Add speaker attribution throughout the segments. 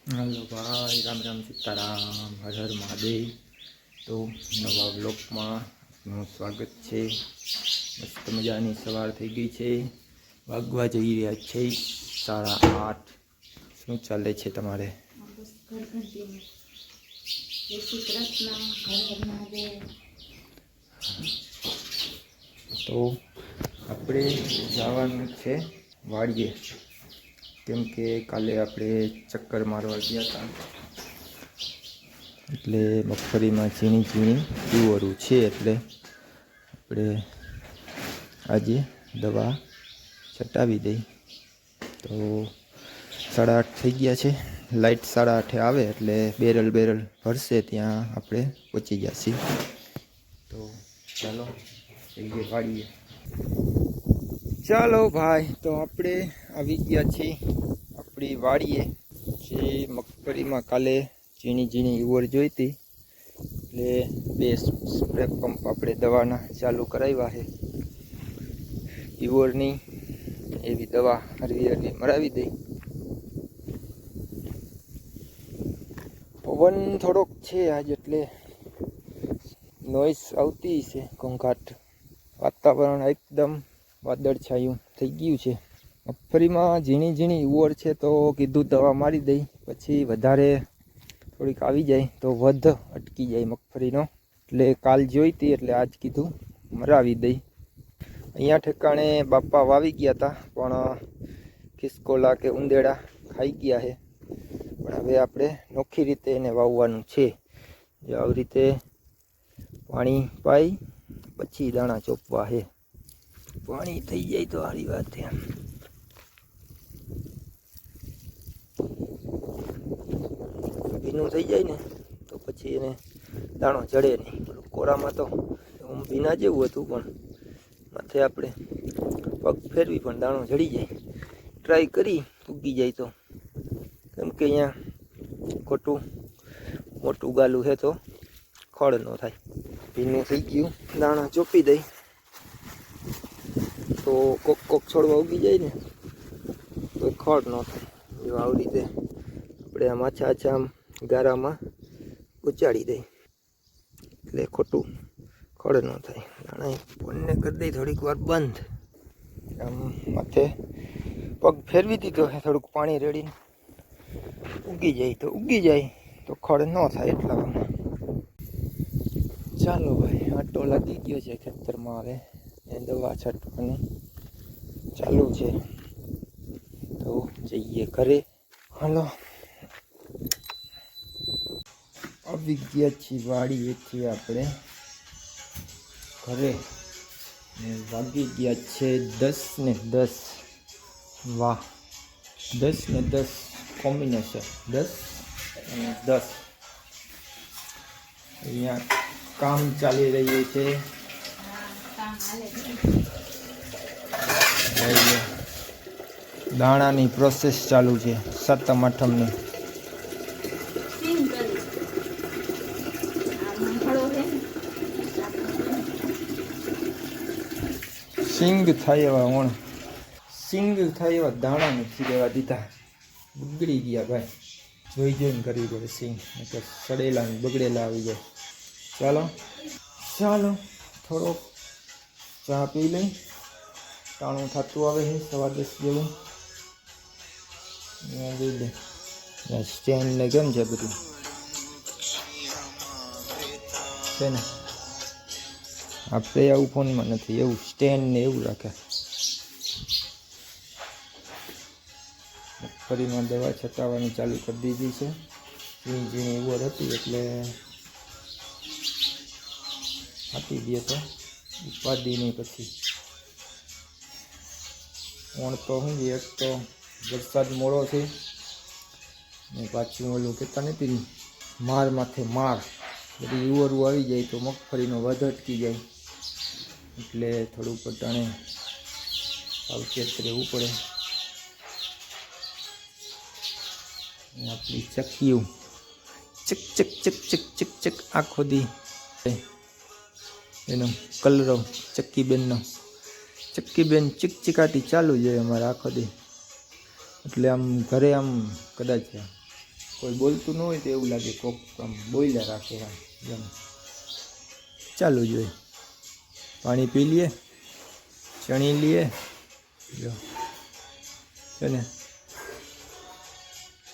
Speaker 1: Hello भाई, राम राम सीताराम, हर हर महादेव। तो नवा ब्लॉकમાં આપનું સ્વાગત છે। મસ્ત મજાની સવાર થઈ ગઈ છે, વાગવા જઈ રહ્યા છે 8:30। શું ચાલે છે તમારે? તો આપણે જવાનું છે વાડીએ, કેમ કે કાલે આપણે ચક્કર મારવા ગયા હતા, એટલે મગફળીમાં ઝીણી ઝીણી ઈવરું છે, એટલે આપણે આજે દવા છટાવી દઈ। તો 8:30 થઈ ગયા છે, લાઇટ 8:30 આવે એટલે બેરલ ભરશે, ત્યાં આપણે પહોંચી ગયા છીએ। તો ચાલો જઈએ વાડીએ। ચાલો ભાઈ, તો આપણે આવી ગયા છીએ આપણી વાડીએ। જે મગફળીમાં કાલે ઝીણી ઝીણી ઈવર જોઈતી, એટલે 2 સ્પ્રે પંપ આપણે દવાના ચાલુ કરાવ્યા છે। ઈવરની એવી દવા હરવી મરાવી દઈ। પવન થોડોક છે આજ, એટલે નોઈસ આવતી છે, ઘોંઘાટ। વાતાવરણ એકદમ વાદળછાયું થઈ ગયું છે। મગફળીમાં ઝીણી ઝીણી ઈવર છે, તો કીધું દવા મારી દઈ, પછી વધારે થોડીક આવી જાય તો વધ અટકી જાય મગફળીનો, એટલે કાલ જોઈતી, એટલે આજ કીધું મરાવી દઈ। અહીંયા ઠેકાણે બાપા વાવી ગયા હતા, પણ ખિસકોલા કે ઉંદેડા ખાઈ ગયા છે। પણ હવે આપણે નોખી રીતે એને વાવવાનું છે, જે આવી રીતે પાણી પાઈ પછી દાણા ચોપવા છે। પાણી થઈ જાય તો સારી વાત છે। ભીનું થઈ જાય ને તો પછી એને દાણો જડે નહીં। કોરામાં તો ભીના જેવું હતું, પણ માથે આપણે પગ ફેરવી પણ દાણો જડી જાય। ટ્રાય કરી ઉગી જાય તો, કેમ કે અહીંયા ખોટું મોટું ગાલું છે તો ખડ ન થાય। ભીનું થઈ ગયું, દાણા ચોપી દઈ તો કોક છોડવા ઉગી જાય ને તો ખડ ન થાય। જો આવી રીતે આપણે આમ આછા ગારામાં ઉચાડી દઈ, એટલે ખોટું ખડ ન થાય। દાણા ફોનને કરી દઈ થોડીક વાર બંધ, આમ માથે પગ ફેરવી દીધો છે, થોડુંક પાણી રેડીને ઉગી જાય તો ઉગી જાય, તો ખડ ન થાય એટલામાં। ચાલો ભાઈ, આટો લાગી ગયો છે ખેતરમાં, હવે એ દવા છાંટવાની ચાલુ છે, તો જઈએ ઘરે। હાલો, આવી ગયા છીએ વાડીએથી આપણે ઘરે, ને વાગી ગયા છે 10:10। વાહ, 10:10 કોમ્બિનેશન, 10 અને 10। અહીંયા કામ ચાલી રહ્યું છે, દાણાની પ્રોસેસ ચાલુ છે, 7મ 8મની। સિંગ થાય એવા સિંગ થાય એવા દાણા નથી રહેવા દીધા, બગડી ગયા ભાઈ। જોઈને કરવી પડે સિંગ, એટલે સડેલા ને બગડેલા આવી જાય। ચાલો થોડોક ચા પી લઈ, ટાણું થતું આવે છે 10:15 જેવું। જોઈ લે સ્ટેન્ડ ને કેમ છે બધું છે ને, આપણે આવું ફોનમાં નથી, એવું સ્ટેન્ડ ને એવું રાખે। મગફળીમાં દવા છટાવવાની ચાલુ કરી દીધી છે, ઝીણી ઝીણી ઈવર હતી, એટલે આપી દે તો ઉપાદી નહીં પછી। તો શું છે, એક તો વરસાદ મોડો છે, ને પાછું ઓલું કહેતા નથી માર માથે માર, બધી ઈવરું આવી જાય તો મગફળીનો વધ અટકી જાય, એટલે થોડુંક પટાણે સાવચેત રહેવું પડે। આપણી ચક્કીયું ચક ચક ચક ચક ચક ચક આખો દી એનો કલરવ ચક્કીબેનનો, ચક્કીબેન ચીકચીકાટી ચાલુ જ હોય અમારે આખો દી। એટલે આમ ઘરે આમ કદાચ કોઈ બોલતું ન હોય તો એવું લાગે કોક આમ બોલ્યા રાખે આમ જેમ. ચાલુ જોઈએ, પાણી પી લઈએ, ચણી લઈએ, જો છે ને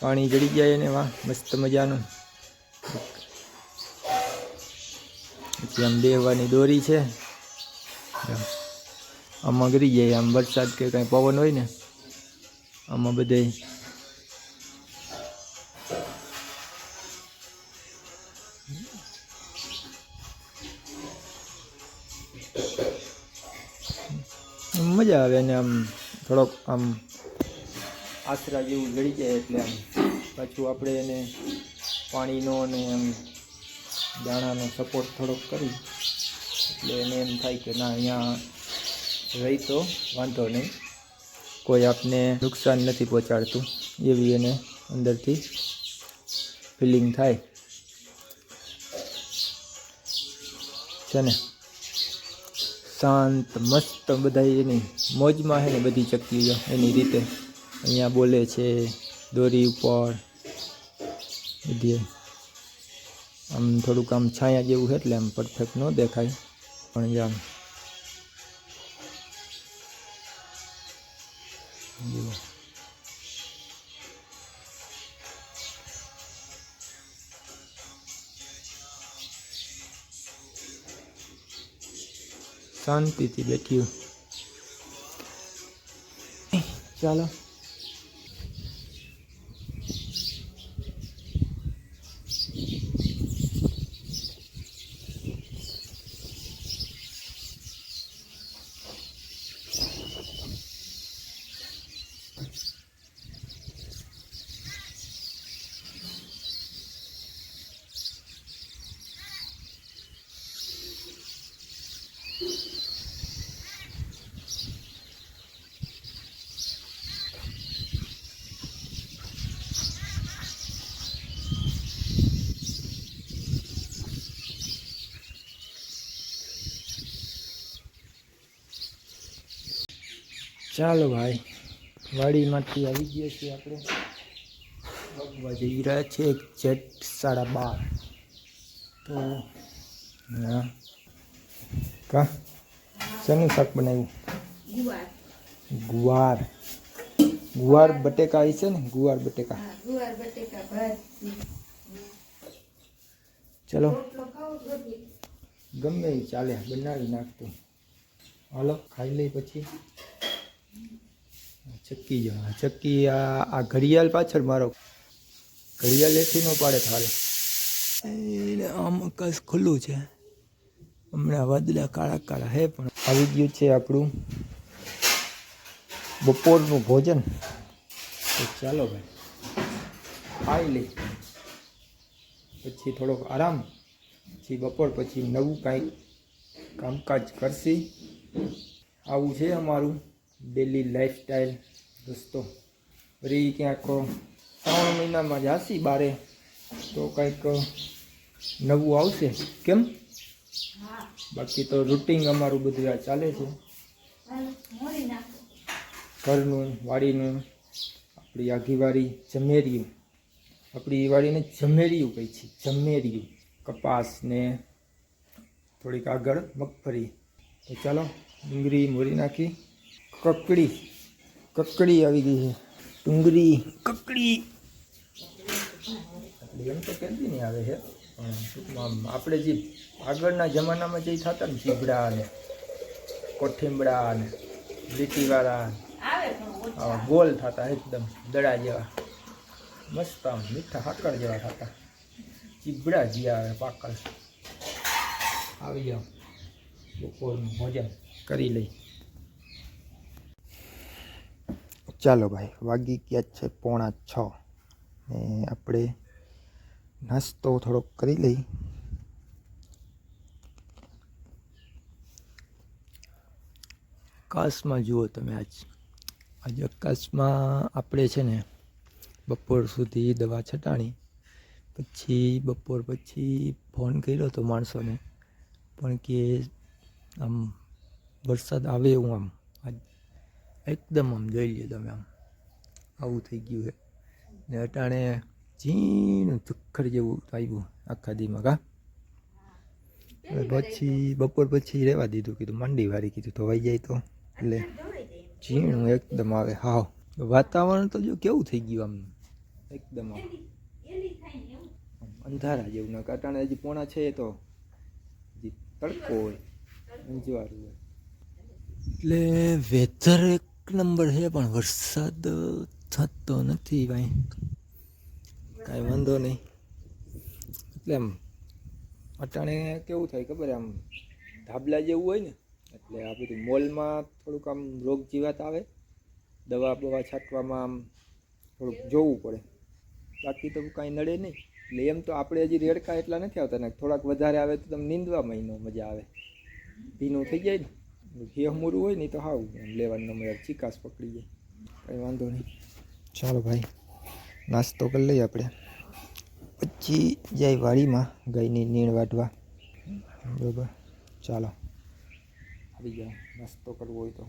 Speaker 1: પાણી જડી જાય ને વાહ મસ્ત મજાનું. પછી આમ બેહવાની દોરી છે, આમાં ગરી જાય. આમ વરસાદ કે કાંઈ પવન હોય ને આમાં બધે મજા આવે ને આમ થોડોક આમ આશરા જેવું જડી જાય એટલે આમ પાછું આપણે એને પાણીનો અને આમ દાણાનો સપોર્ટ થોડોક કરી એટલે એને એમ થાય કે ના અહીંયા રહી તો વાંધો નહીં, કોઈ આપને નુકસાન નથી પહોંચાડતું, એવી એને અંદરથી ફિલિંગ થાય છે ને. શાંત મસ્ત બધા એની મોજમાં છે ને બધી ચકલીઓ એની રીતે અહીંયા બોલે છે દોરી ઉપર બધી. આમ થોડુંક આમ છાયા જેવું છે એટલે આમ પરફેક્ટ ન દેખાય પણ આમ જુઓ. શાંતિથી બેઠી. ચાલો ચાલો ભાઈ, વાડીમાંથી આવી ગયા છીએ આપણે, વાગવા જઈ રહ્યા છે જેટ 12:30. તો હા કા શેનું શાક બનાવ્યું? ગુવાર. ગુવાર બટેકા આવી છે ને, ગુવાર બટેકા. ચલો ગમે એ ચાલે, બનાવી નાખતું. હાલો ખાઈ લઈ પછી. ચક્કી જો ચક્કી આ ઘડિયાળ પાછળ મારો ઘડિયાળ એથી ન પાડે થાલે. આમ આકાશ ખુલ્લું છે, હમણાં વાદળા કાળા કાળા હે પણ આવી ગયું છે આપણું બપોરનું ભોજન. તો ચાલો ભાઈ ખાઈ લઈ, પછી થોડોક આરામ, પછી બપોર પછી નવું કાંઈક કામકાજ કરશી. આવું છે અમારું ડેલી લાઈફસ્ટાઈલ દોસ્તો. ફરી ક્યાંક શ્રાવણ મહિનામાં જાશી બારે તો કંઈક નવું આવશે. કેમ? બાકી તો રૂટિન અમારું બધું આ ચાલે છે, ઘરનું વાડીનું. આપણી આઘી વાડી જમેરિયું, આપણી વાડીને જમેરિયું કહી છે, જમેરિયું. કપાસ ને થોડીક આગળ મગફળી. તો ચાલો ડુંગળી મોરી નાખી. કકડી આવી ગઈ છે, ડુંગળી કકડી એમ તો કેદી નહીં આવે છે પણ ટૂંકમાં આપણે જે આગળના જમાનામાં જે થતા ને ચીબડા ને કોઠીમડા ને લીટીવાળા ગોલ થતા એકદમ દડા જેવા મસ્ત આમ મીઠા હાકર જેવા થતા, ચીબડા જે આવે પાકલ. આવી જાઓ, બપોરનું ભોજન કરી લઈ. ચાલો ભાઈ, વાગી ગયા છે 5:45 ને આપણે નાસ્તો થોડોક કરી લઈ. આકાશમાં જુઓ તમે, આજે આકાશમાં આપણે છે ને બપોર સુધી દવા છટાણી, પછી બપોર પછી ફોન કર્યો તો માણસોને પણ કે આમ વરસાદ આવે એવું આમ એકદમ આમ જોઈ લ્યો તમે, આમ આવું થઈ ગયું છે ને. અટાણે ઝીણું તુખર જેવું આવ્યું આખા દીમાં કા. પછી બપોર પછી રહેવા દીધું, કીધું મંડી વારી કીધું ધોવાઈ જાય તો, એટલે ઝીણું એકદમ આવે. હાવ વાતાવરણ તો જો કેવું થઈ ગયું આમ એકદમ અંધારા જેવું. ના કાંટાણે હજી પોણા છે તો હજી તડકો હોય, અંજવાળું હોય, એટલે વેધર એક નંબર છે, પણ વરસાદ થતો નથી ભાઈ. કાંઈ વાંધો નહીં. એટલે આમ અટાણે કેવું થાય ખબર, આમ ધાબલા જેવું હોય ને, એટલે આ બધું મોલમાં થોડુંક આમ રોગ જીવાત આવે, દવા બવા છાંટવામાં આમ થોડુંક જોવું પડે, બાકી તો કાંઈ નડે નહીં. એટલે એમ તો આપણે હજી રેડકા એટલા નથી આવતા ને, થોડાક વધારે આવે તો તમે નીંદવામાં નો મજા આવે, ભીનું થઈ જાય ને. હેહમૂરું હોય ને તો હાવ લેવાનું મજા, ચીકાસ પકડી જાય. કંઈ વાંધો નહીં. ચાલો ભાઈ નાસ્તો કરી લઈએ આપણે, પછી જાય વાડીમાં ગાયની નીણ વાઢવા. બરાબર, ચાલો આવી જાઓ. નાસ્તો કરવો હોય તો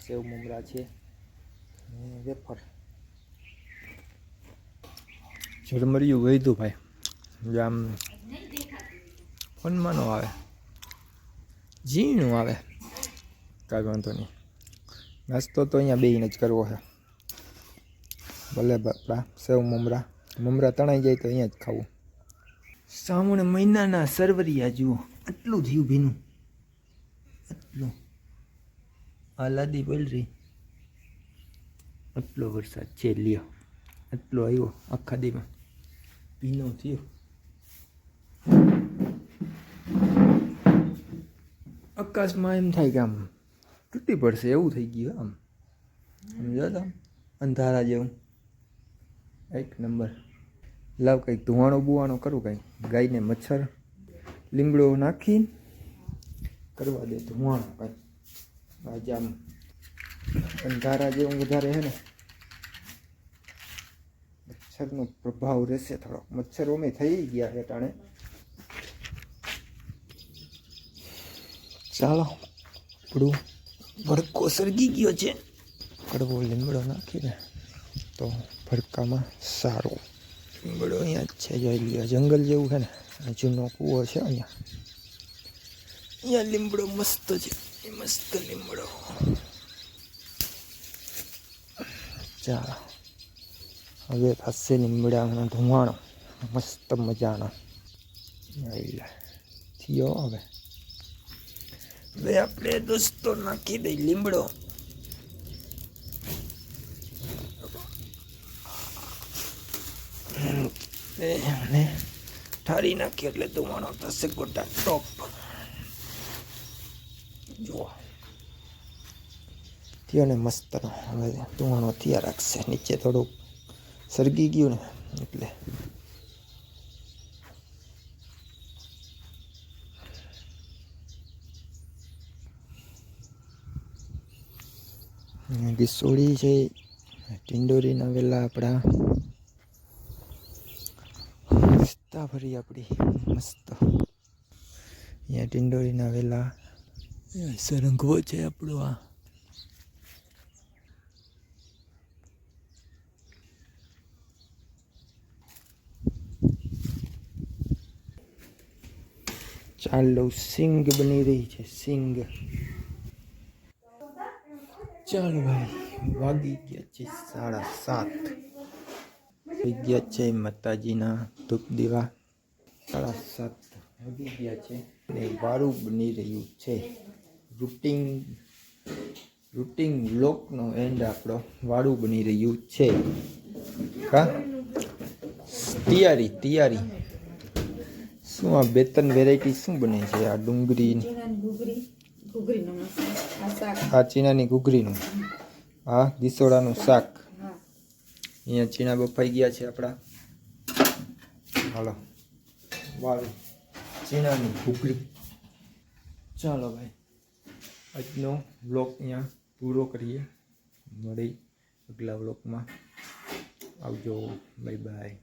Speaker 1: સેવ મમરા છે, વેફર, ઝરમરિયું વધ્યું ભાઈ. આમ ફોનમાં નો આવે, ઝીણું આવે. કાંઈ વાંધો નહીં. નાસ્તો તો અહીંયા બેહીને જ કરવો છે. ભલે બાપડા સેવ મમરા, મમરા તણાઈ જાય તો અહીંયા જ ખાવું. શ્રાવણ મહિનાના સરવરિયા જુઓ, આટલું થયું ભીનું, આટલું આ લાદી પલરી, આટલો વરસાદ છે. લ્યો આટલો આવ્યો આખા દીમાં, ભીનો થયો. આકાશમાં એમ થાય કે આમ તૂટી પડશે એવું થઈ ગયું. આમ સમજો તો અંધારા જેવું એક નંબર. લાવ કંઈક ધુવાણો બુવાણો કરું, કંઈક ગાયને મચ્છર લીમડો નાખીને કરવા દે ધુવાણો કંઈક. આજે આમ અંધારા જેવું વધારે છે ને, મચ્છરનો પ્રભાવ રહેશે થોડો. મચ્છર ઓમે થઈ ગયા છે ટાણે. ચાલો આપણું ભડકો સળગી ગયો છે, કડવો લીમડો નાખીને તો ભડકામાં સારું. લીમડો અહીંયા જ છે, જોઈ લ્યો. જંગલ જેવું છે ને, જૂનો કૂવો છે અહીંયા. અહીંયા લીમડો મસ્ત છે, મસ્ત લીમડો. ચાલો હવે થશે લીમડાનો ધુવાણો મસ્ત મજાનો. થયો હવે આપણે દોસ્તો નાખી દઈ લીમડો. અને ઠારી નાખી એટલે ધુવાણો થશે ગોટા ટોપ. જુઓ થયો ને મસ્તનો. હવે ધુવાણો થયા રાખશે. નીચે થોડુંક સળગી ગયું ને એટલે. ગીસોડી છે, ટિંડોરીના વેલા આપણા રસ્તા ફરી આપણી મસ્ત. અહીંયા ટિંડોરીના વેલા સરંગવો છે આપણો. આ ચાલો સિંગ બની રહી છે, સિંગ. ચાલો ભાઈ વાગી ગયા છે 7:30. થઈ ગયા છે માતાજીના ધૂપ દીવા. 7:30 વાગી ગયા છે ને વારું બની રહ્યું છે. રૂટિંગ બ્લોકનો એન્ડ આપણો વારું બની રહ્યું છે. હા તૈયારી શું આ 2-3 વેરાયટી શું બને છે? આ ડુંગળીની, આ ચીનાની ઘૂઘરીનું, આ દિસોડાનું શાક. અહીંયા ચીણા બફાઈ ગયા છે આપણા. હાલો વાળું ચીણાની ઘૂઘરી. ચાલો ભાઈ આજનો વ્લોગ અહીંયા પૂરો કરીએ. મળી અગલા વ્લોગમાં. આવજો, બાય બાય.